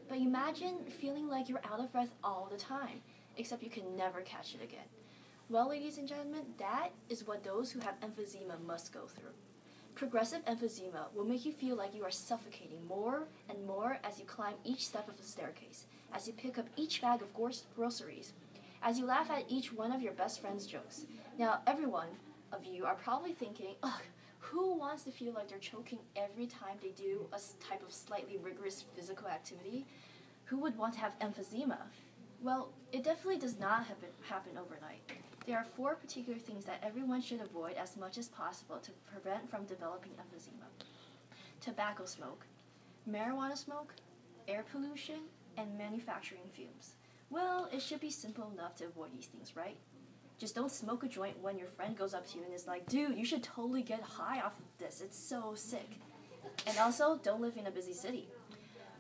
But imagine feeling like you're out of breath all the time, except you can never catch it again. Well, ladies and gentlemen, that is what those who have emphysema must go through. Progressive emphysema will make you feel like you are suffocating more and more as you climb each step of the staircase, as you pick up each bag of groceries, as you laugh at each one of your best friend's jokes. Now, every one of you are probably thinking, ugh, who wants to feel like they're choking every time they do a type of slightly rigorous physical activity? Who would want to have emphysema? Well, it definitely does not happen overnight. There are 4 particular things that everyone should avoid as much as possible to prevent from developing emphysema. Tobacco smoke, marijuana smoke, air pollution, and manufacturing fumes. Well, it should be simple enough to avoid these things, right? Just don't smoke a joint when your friend goes up to you and is like, dude, you should totally get high off of this. It's so sick. And also, don't live in a busy city.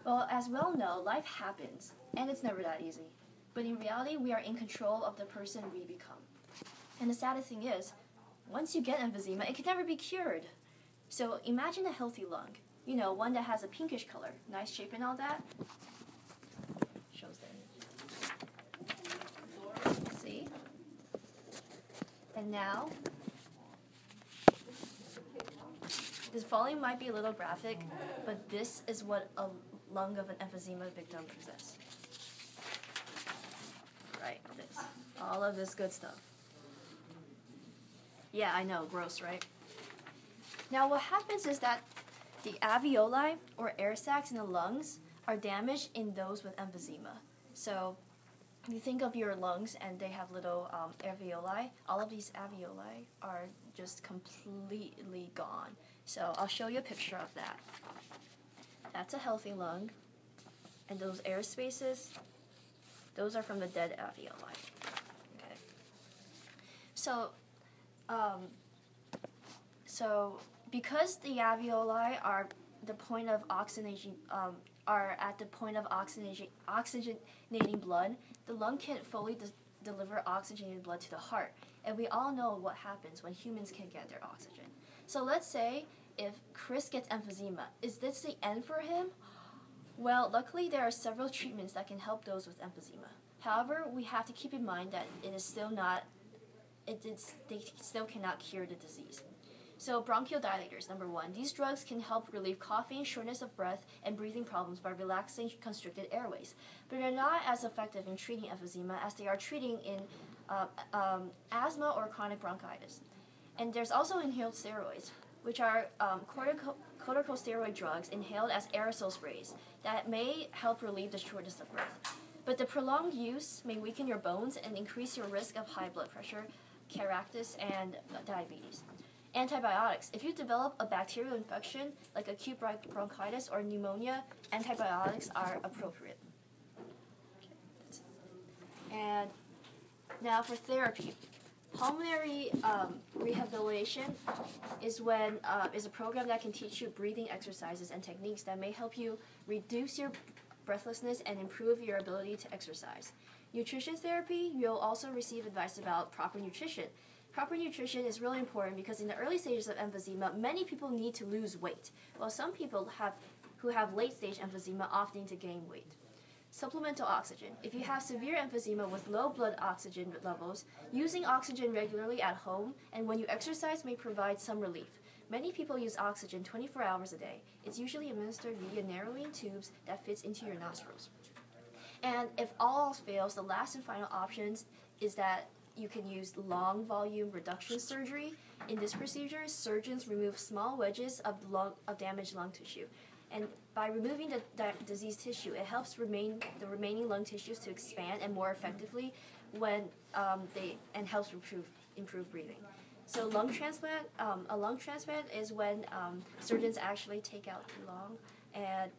Well, as we all know, life happens, and it's never that easy. But in reality, we are in control of the person we become. And the saddest thing is, once you get emphysema, it can never be cured. So imagine a healthy lung. You know, one that has a pinkish color, nice shape and all that. Shows there. See? And now, this volume might be a little graphic, but this is what a lung of an emphysema victim possesses. Right, this. All of this good stuff. Yeah, I know, gross, right? Now what happens is that the alveoli, or air sacs in the lungs, are damaged in those with emphysema. So you think of your lungs and they have little alveoli. All of these alveoli are just completely gone. So I'll show you a picture of that. That's a healthy lung. And those air spaces, those are from the dead alveoli. Okay. So because the alveoli are the point of oxygenation, are at the point of oxygenating blood, the lung can't fully deliver oxygenated blood to the heart. And we all know what happens when humans can't get their oxygen. So let's say if Chris gets emphysema, is this the end for him? Well, luckily there are several treatments that can help those with emphysema. However, we have to keep in mind that they still cannot cure the disease. So bronchodilators, number 1. These drugs can help relieve coughing, shortness of breath, and breathing problems by relaxing constricted airways. But they're not as effective in treating emphysema as they are treating in asthma or chronic bronchitis. And there's also inhaled steroids, which are corticosteroid drugs inhaled as aerosol sprays that may help relieve the shortness of breath. But the prolonged use may weaken your bones and increase your risk of high blood pressure, cataracts, and diabetes. Antibiotics. If you develop a bacterial infection like acute bronchitis or pneumonia, antibiotics are appropriate. And now for therapy. Pulmonary rehabilitation is a program that can teach you breathing exercises and techniques that may help you reduce your breathlessness and improve your ability to exercise. Nutrition therapy, you'll also receive advice about proper nutrition. Proper nutrition is really important because in the early stages of emphysema, many people need to lose weight, while some people who have late-stage emphysema often need to gain weight. Supplemental oxygen. If you have severe emphysema with low blood oxygen levels, using oxygen regularly at home and when you exercise may provide some relief. Many people use oxygen 24 hours a day. It's usually administered via narrowing tubes that fits into your nostrils. And if all else fails, the last and final option is that you can use long volume reduction surgery. In this procedure, surgeons remove small wedges of damaged lung tissue. And by removing the diseased tissue, it helps the remaining lung tissues to expand and more effectively and helps improve breathing. So lung transplant, a lung transplant is when surgeons actually take out the lung and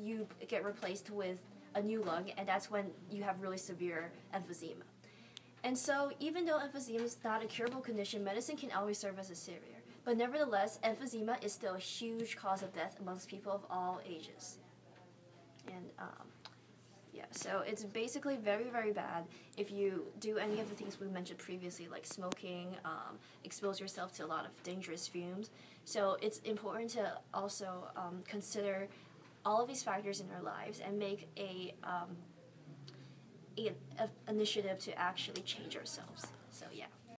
you get replaced with a new lung, and that's when you have really severe emphysema. And so even though emphysema is not a curable condition, medicine can always serve as a savior. But nevertheless, emphysema is still a huge cause of death amongst people of all ages. And so it's basically very, very bad if you do any of the things we mentioned previously, like smoking, expose yourself to a lot of dangerous fumes. So it's important to also consider all of these factors in our lives and make a initiative to actually change ourselves. So yeah.